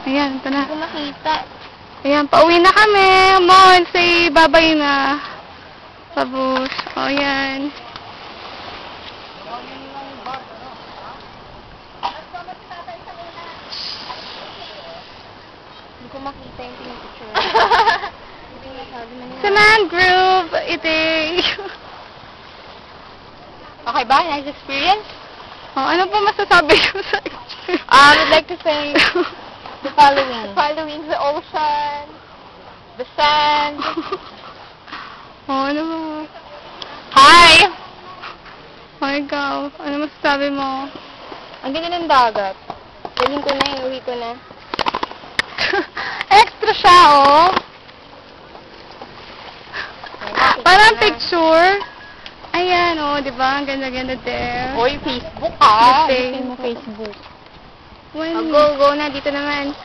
Ayan, ito na. Hindi ko makita. Ayan, pauwi na kami. Mon, say babay na. Pabus. O, ayan. Hindi ko makita yung picture. Sa mangrove, ite. Okay ba? Nice experience? Oh, ano po masasabi ko sa I'd like to say the following. The following, the ocean, the sand. Oh, ano mo? Hi! Oh, ikaw. Ano masasabi mo? Ang ganda ng dagat. Galing ko na, inuwi ko na. Extra siya, oh. Parang picture. Ayan, oh, di ba? Ang ganda-ganda there. Oy, Facebook ha. Okay. Gusto mo Facebook. Go na, dito naman.